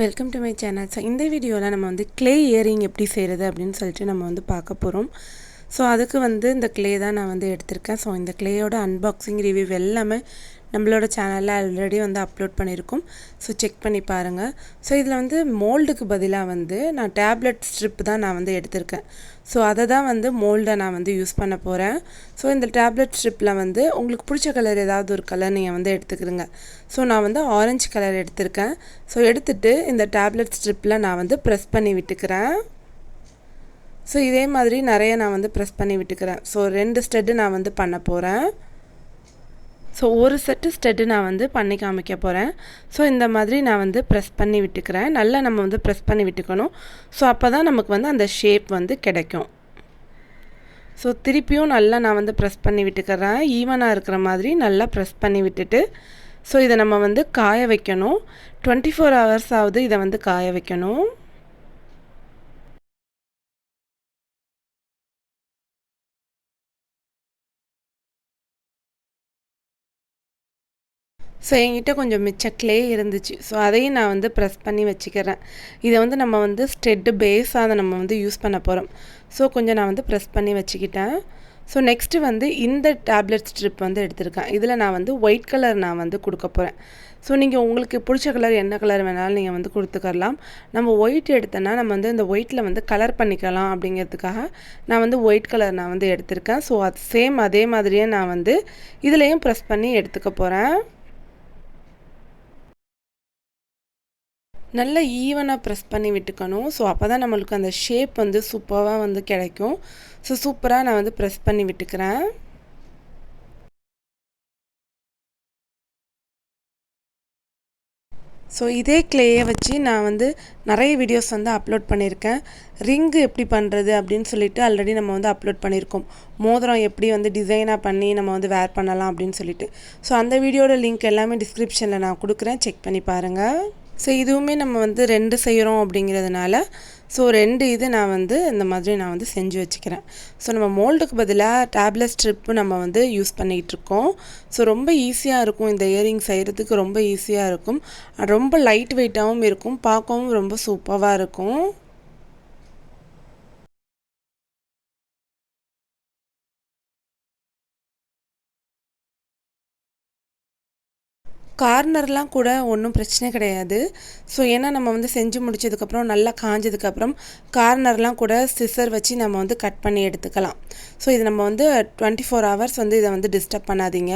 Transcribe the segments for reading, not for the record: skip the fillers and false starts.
Welcome to my channel. So இந்த வீடியோவில் நம்ம வந்து க்ளே இயரிங் எப்படி செய்கிறது அப்படின்னு சொல்லிட்டு நம்ம வந்து பார்க்க போகிறோம். ஸோ அதுக்கு வந்து இந்த க்ளே தான் நான் வந்து எடுத்திருக்கேன். ஸோ இந்த க்ளேயோட அன்பாக்சிங் ரிவ்யூ எல்லாமே நம்மளோட சேனலில் ஆல்ரெடி வந்து அப்லோட் பண்ணியிருக்கோம். ஸோ செக் பண்ணி பாருங்கள். ஸோ இதில் வந்து மோல்டுக்கு பதிலாக வந்து நான் டேப்லெட் ஸ்ட்ரிப் தான் நான் வந்து எடுத்திருக்கேன். ஸோ அதை தான் வந்து மோல்டை நான் வந்து யூஸ் பண்ண போகிறேன். ஸோ இந்த டேப்லெட் ஸ்ட்ரிப்பில் வந்து உங்களுக்கு பிடிச்ச கலர் ஏதாவது ஒரு கலர் நீங்கள் வந்து எடுத்துக்கிறீங்க. ஸோ நான் வந்து ஆரஞ்சு கலர் எடுத்திருக்கேன். ஸோ எடுத்துகிட்டு இந்த டேப்லெட் ஸ்ட்ரிப்பில் நான் வந்து ப்ரெஸ் பண்ணி விட்டுக்கிறேன். ஸோ இதே மாதிரி நிறைய நான் வந்து ப்ரெஸ் பண்ணி விட்டுக்கிறேன். ஸோ 2 ஸ்டெட்டு நான் வந்து பண்ண போகிறேன். ஸோ ஒரு செட்டு ஸ்டெட்டு நான் வந்து பண்ணி காமிக்க போகிறேன். ஸோ இந்த மாதிரி நான் வந்து ப்ரெஸ் பண்ணி விட்டுக்கிறேன். நல்லா நம்ம வந்து ப்ரெஸ் பண்ணி விட்டுக்கணும். ஸோ அப்போ தான் நமக்கு வந்து அந்த ஷேப் வந்து கிடைக்கும். ஸோ திருப்பியும் நல்லா நான் வந்து ப்ரெஸ் பண்ணி விட்டுக்கிறேன். ஈவனாக இருக்கிற மாதிரி நல்லா ப்ரெஸ் பண்ணி விட்டுட்டு ஸோ இதை நம்ம வந்து காய வைக்கணும். 24 ஹவர்ஸ் ஆகுது இதை வந்து காய வைக்கணும். ஸோ என்கிட்ட கொஞ்சம் மிச்ச க்ளே இருந்துச்சு. ஸோ அதையும் நான் வந்து ப்ரெஸ் பண்ணி வச்சுக்கிறேன். இதை வந்து நம்ம வந்து ஸ்டெட்டு பேஸாக அதை நம்ம வந்து யூஸ் பண்ண போகிறோம். ஸோ கொஞ்சம் நான் வந்து ப்ரெஸ் பண்ணி வச்சுக்கிட்டேன். ஸோ நெக்ஸ்ட்டு வந்து இந்த டேப்லெட் ஸ்ட்ரிப் வந்து எடுத்திருக்கேன். இதில் நான் வந்து ஒயிட் கலர் நான் வந்து கொடுக்க போகிறேன். ஸோ நீங்கள் உங்களுக்கு பிடிச்ச கலர் என்ன கலர் வேணாலும் நீங்கள் வந்து கொடுத்துக்கலாம். நம்ம ஒயிட் எடுத்தோன்னா நம்ம வந்து இந்த ஒயிட்டில் வந்து கலர் பண்ணிக்கலாம் அப்படிங்கிறதுக்காக நான் வந்து ஒயிட் கலர் நான் வந்து எடுத்திருக்கேன். ஸோ அது சேம் அதே மாதிரியே நான் வந்து இதுலேயும் ப்ரெஸ் பண்ணி எடுத்துக்க போகிறேன். நல்லா ஈவனாக ப்ரெஸ் பண்ணி விட்டுக்கணும். ஸோ அப்போ தான் நம்மளுக்கு அந்த ஷேப் வந்து சூப்பராக வந்து கிடைக்கும். ஸோ சூப்பராக நான் வந்து ப்ரெஸ் பண்ணி விட்டுக்கிறேன். ஸோ இதே க்ளேயை வச்சு நான் வந்து நிறைய வீடியோஸ் வந்து அப்லோட் பண்ணியிருக்கேன். ரிங்கு எப்படி பண்ணுறது அப்படின்னு சொல்லிட்டு ஆல்ரெடி நம்ம வந்து அப்லோட் பண்ணியிருக்கோம். மோதிரம் எப்படி வந்து டிசைனாக பண்ணி நம்ம வந்து வேர் பண்ணலாம் அப்படின்னு சொல்லிட்டு. ஸோ அந்த வீடியோட லிங்க் எல்லாமே டிஸ்கிரிப்ஷனில் நான் கொடுக்குறேன். செக் பண்ணி பாருங்கள். ஸோ இதுவுமே நம்ம வந்து 2 செய்கிறோம் அப்படிங்கிறதுனால ஸோ 2 இது நான் வந்து இந்த மாதிரி நான் வந்து செஞ்சு வச்சுக்கிறேன். ஸோ நம்ம மோல்டுக்கு பதிலாக டேப்லெட் ஸ்ட்ரிப்பு நம்ம வந்து யூஸ் பண்ணிகிட்ருக்கோம். ஸோ ரொம்ப ஈஸியாக இருக்கும். இந்த இயரிங் செய்கிறதுக்கு ரொம்ப ஈஸியாக இருக்கும். ரொம்ப லைட் வெயிட்டாகவும் இருக்கும். பார்க்கவும் ரொம்ப சூப்பராக இருக்கும். கார்னர்லாம் கூட ஒன்றும் பிரச்சனை கிடையாது. ஸோ ஏன்னா நம்ம வந்து செஞ்சு முடிச்சதுக்கப்புறம் நல்லா காஞ்சதுக்கப்புறம் கார்னர்லாம் கூட சிசர் வச்சு நம்ம வந்து கட் பண்ணி எடுத்துக்கலாம். ஸோ இது நம்ம வந்து 24 ஹவர்ஸ் வந்து இதை வந்து டிஸ்டர்ப் பண்ணாதீங்க.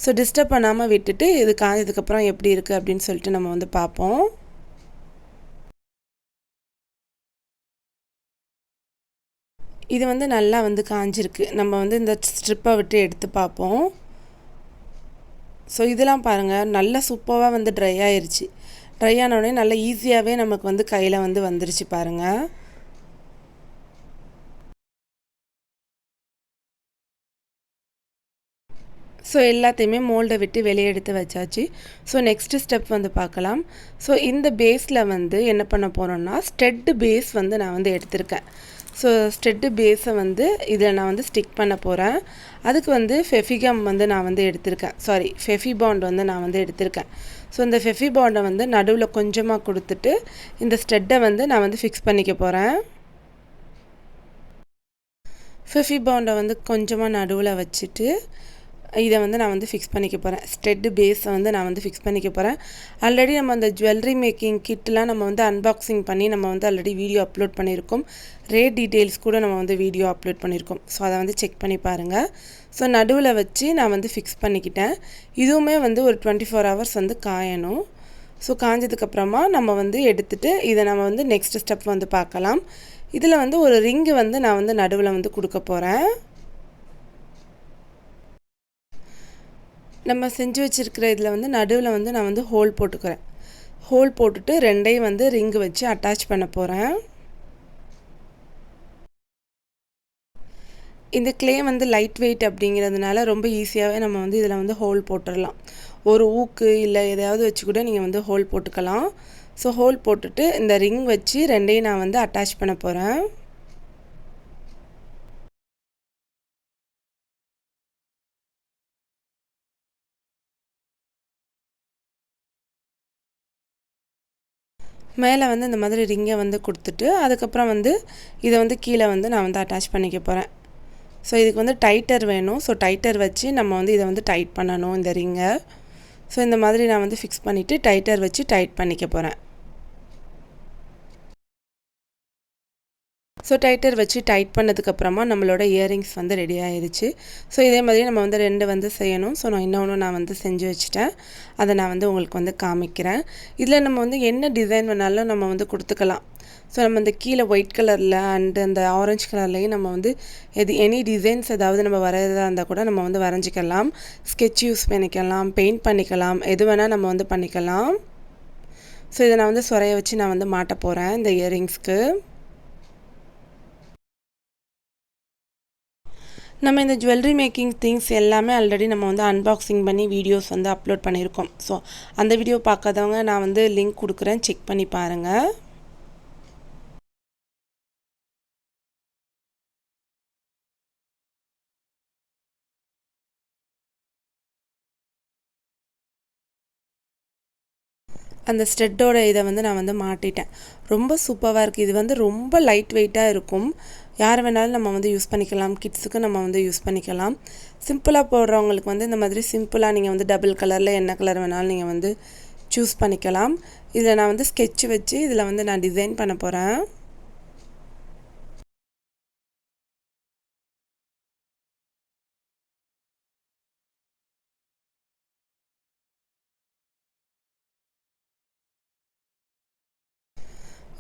ஸோ டிஸ்டர்ப் பண்ணாமல் விட்டுட்டு இது காஞ்சதுக்கப்புறம் எப்படி இருக்குது அப்படின்னு சொல்லிட்டு நம்ம வந்து பார்ப்போம். இது வந்து நல்லா வந்து காஞ்சிருக்கு. நம்ம வந்து இந்த ஸ்ட்ரிப்பை விட்டு எடுத்து பார்ப்போம். ஸோ இதெல்லாம் பாருங்கள் நல்லா சூப்பராக வந்து ட்ரை ஆயிடுச்சு. ட்ரை ஆனோடனே நல்லா ஈஸியாகவே நமக்கு வந்து கையில் வந்து வந்துருச்சு பாருங்கள். ஸோ எல்லாத்தையுமே மோல்டை விட்டு வெளியே எடுத்து வச்சாச்சு. ஸோ நெக்ஸ்ட்டு ஸ்டெப் வந்து பார்க்கலாம். ஸோ இந்த பேஸில் வந்து என்ன பண்ண போகிறோன்னா ஸ்டெட்டு பேஸ் வந்து நான் வந்து எடுத்திருக்கேன். ஸோ ஸ்டெட்டு பேஸை வந்து இதில் நான் வந்து ஸ்டிக் பண்ண போகிறேன். அதுக்கு வந்து ஃபெஃபிகம் வந்து நான் வந்து எடுத்திருக்கேன். ஃபெஃபி பாண்ட் வந்து நான் வந்து எடுத்திருக்கேன். ஸோ இந்த ஃபெஃபி பாண்டை வந்து நடுவில் கொஞ்சமாக கொடுத்துட்டு இந்த ஸ்டெட்டை வந்து நான் வந்து ஃபிக்ஸ் பண்ணிக்க போகிறேன். ஃபெஃபி பாண்டை வந்து கொஞ்சமாக நடுவில் வச்சுட்டு இதை வந்து நான் வந்து ஃபிக்ஸ் பண்ணிக்க போகிறேன். ஸ்டெட்டு பேஸை வந்து நான் வந்து ஃபிக்ஸ் பண்ணிக்க போகிறேன். ஆல்ரெடி நம்ம அந்த ஜுவல்லரி மேக்கிங் கிட்லாம் நம்ம வந்து அன்பாக்சிங் பண்ணி நம்ம வந்து ஆல்ரெடி வீடியோ அப்லோட் பண்ணியிருக்கோம். ரேட் டீட்டெயில்ஸ் கூட நம்ம வந்து வீடியோ அப்லோட் பண்ணியிருக்கோம். ஸோ அதை வந்து செக் பண்ணி பாருங்கள். ஸோ நடுவில் வச்சு நான் வந்து ஃபிக்ஸ் பண்ணிக்கிட்டேன். இதுவுமே வந்து ஒரு 24 ஹவர்ஸ் வந்து காயணும். ஸோ காஞ்சதுக்கப்புறமா நம்ம வந்து எடுத்துகிட்டு இதை நம்ம வந்து நெக்ஸ்ட் ஸ்டெப் வந்து பார்க்கலாம். இதில் வந்து ஒரு ரிங்கு வந்து நான் வந்து நடுவில் வந்து கொடுக்க போகிறேன். நம்ம செஞ்சு வச்சுருக்கிற இதில் வந்து நடுவில் வந்து நான் வந்து ஹோல் போட்டுக்கிறேன். ஹோல் போட்டுட்டு 2ஐயும் வந்து ரிங்கு வச்சு அட்டாச் பண்ண போகிறேன். இந்த க்ளே வந்து லைட் வெயிட் அப்படிங்கிறதுனால ரொம்ப ஈஸியாகவே நம்ம வந்து இதில் வந்து ஹோல் போட்டுடலாம். ஒரு ஊக்கு இல்லை எதையாவது வச்சு கூட நீங்கள் வந்து ஹோல் போட்டுக்கலாம். ஸோ ஹோல் போட்டுட்டு இந்த ரிங் வச்சு 2ஐயும் நான் வந்து அட்டாச் பண்ண போகிறேன். மேலே வந்து இந்த மாதிரி ரிங்கை வந்து கொடுத்துட்டு அதுக்கப்புறம் வந்து இதை வந்து கீழே வந்து நான் வந்து அட்டாச் பண்ணிக்க போகிறேன். ஸோ இதுக்கு வந்து டைட்டர் வேணும். ஸோ டைட்டர் வச்சு நம்ம வந்து இதை வந்து டைட் பண்ணணும் இந்த ரிங்கை. ஸோ இந்த மாதிரி நான் வந்து ஃபிக்ஸ் பண்ணிவிட்டு டைட்டர் வச்சு டைட் பண்ணிக்க போகிறேன். ஸோ டைட்டர் வச்சு டைட் பண்ணதுக்கப்புறமா நம்மளோட இயரிங்ஸ் வந்து ரெடி ஆயிடுச்சு. ஸோ இதே மாதிரி நம்ம வந்து 2 வந்து செய்யணும். ஸோ நான் வந்து செஞ்சு வச்சுட்டேன். அதை நான் வந்து உங்களுக்கு வந்து காமிக்கிறேன். இதில் நம்ம வந்து என்ன டிசைன் வேணாலும் நம்ம வந்து கொடுத்துக்கலாம். ஸோ நம்ம இந்த கீழே ஒயிட் கலரில் அண்ட் அந்த ஆரஞ்சு கலர்லேயும் நம்ம வந்து எனி டிசைன்ஸ் ஏதாவது நம்ம வரைகிறதா இருந்தால் கூட நம்ம வந்து வரைஞ்சிக்கலாம். ஸ்கெட்ச் யூஸ் பண்ணிக்கலாம், பெயிண்ட் பண்ணிக்கலாம், எது வேணால் நம்ம வந்து பண்ணிக்கலாம். ஸோ இதை நான் வந்து சொரைய வச்சு நான் வந்து மாட்ட போகிறேன் இந்த இயரிங்ஸ்க்கு. நம்ம இந்த ஜுவல்லரி மேக்கிங் திங்ஸ் எல்லாமே ஆல்ரெடி நம்ம வந்து அன்பாக்சிங் பண்ணி வீடியோஸ் வந்து அப்லோட் பண்ணியிருக்கோம். ஸோ அந்த வீடியோ பார்க்காதவங்க நான் வந்து லிங்க் கொடுக்குறேன், செக் பண்ணி பாருங்கள். அந்த ஸ்டெட்டோட இதை வந்து நான் வந்து மாட்டிட்டேன். ரொம்ப சூப்பராக இருக்குது. இது வந்து ரொம்ப லைட் வெயிட்டாக இருக்கும். யார் வேணாலும் நம்ம வந்து யூஸ் பண்ணிக்கலாம். கிட்ஸுக்கு நம்ம வந்து யூஸ் பண்ணிக்கலாம். சிம்பிளாக போடுறவங்களுக்கு வந்து இந்த மாதிரி சிம்பிளாக நீங்கள் வந்து டபுள் கலரில் என்ன கலர் வேணாலும் நீங்கள் வந்து சூஸ் பண்ணிக்கலாம். இதில் நான் வந்து ஸ்கெட்ச் வச்சு இதில் வந்து நான் டிசைன் பண்ண போகிறேன்.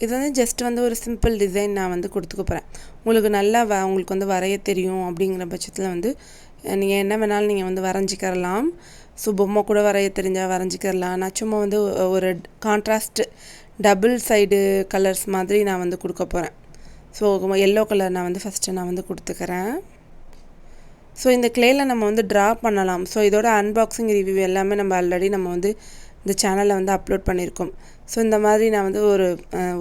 இது வந்து ஜஸ்ட் வந்து ஒரு சிம்பிள் டிசைன் நான் வந்து கொடுத்துக்க போகிறேன். உங்களுக்கு நல்லா உங்களுக்கு வந்து வரைய தெரியும் அப்படிங்கிற பட்சத்தில் வந்து நீங்கள் என்ன வேணாலும் நீங்கள் வந்து வரைஞ்சிக்கிறலாம். ஸோ பொம்மை கூட வரைய தெரிஞ்சால் வரைஞ்சிக்கிறலாம். நான் சும்மா வந்து ஒரு கான்ட்ராஸ்ட் டபுள் சைடு கலர்ஸ் மாதிரி நான் வந்து கொடுக்க போகிறேன். ஸோ எல்லோ கலர் நான் வந்து ஃபஸ்ட்டு நான் வந்து கொடுத்துக்கிறேன். ஸோ இந்த கிளேயில் நம்ம வந்து ட்ரா பண்ணலாம். ஸோ இதோட அன்பாக்சிங் ரிவ்யூ எல்லாமே நம்ம ஆல்ரெடி நம்ம வந்து இந்த சேனலில் வந்து அப்லோட் பண்ணியிருக்கோம். ஸோ இந்த மாதிரி நான் வந்து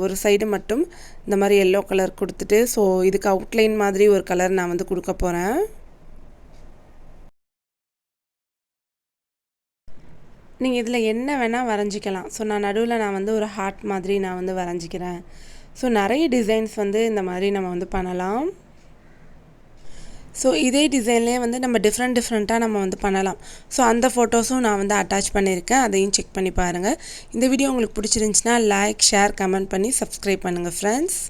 ஒரு சைடு மட்டும் இந்த மாதிரி எல்லோ கலர் கொடுத்துட்டு ஸோ இதுக்கு அவுட்லைன் மாதிரி ஒரு கலர் நான் வந்து கொடுக்க போகிறேன். நீங்கள் இதில் என்ன வேணால் வரைஞ்சிக்கலாம். ஸோ நான் நடுவில் நான் வந்து ஒரு ஹார்ட் மாதிரி நான் வந்து வரைஞ்சிக்கிறேன். ஸோ நிறைய டிசைன்ஸ் வந்து இந்த மாதிரி நம்ம வந்து பண்ணலாம். ஸோ இதே டிசைன்லேயே வந்து நம்ம டிஃப்ரெண்ட்டாக நம்ம வந்து பண்ணலாம். ஸோ அந்த ஃபோட்டோஸும் நான் வந்து அட்டாச் பண்ணியிருக்கேன். அதையும் செக் பண்ணி பாருங்கள். இந்த வீடியோ உங்களுக்கு பிடிச்சிருந்துச்சின்னா லைக், ஷேர், கமெண்ட் பண்ணி சப்ஸ்கிரைப் பண்ணுங்கள் ஃப்ரெண்ட்ஸ்.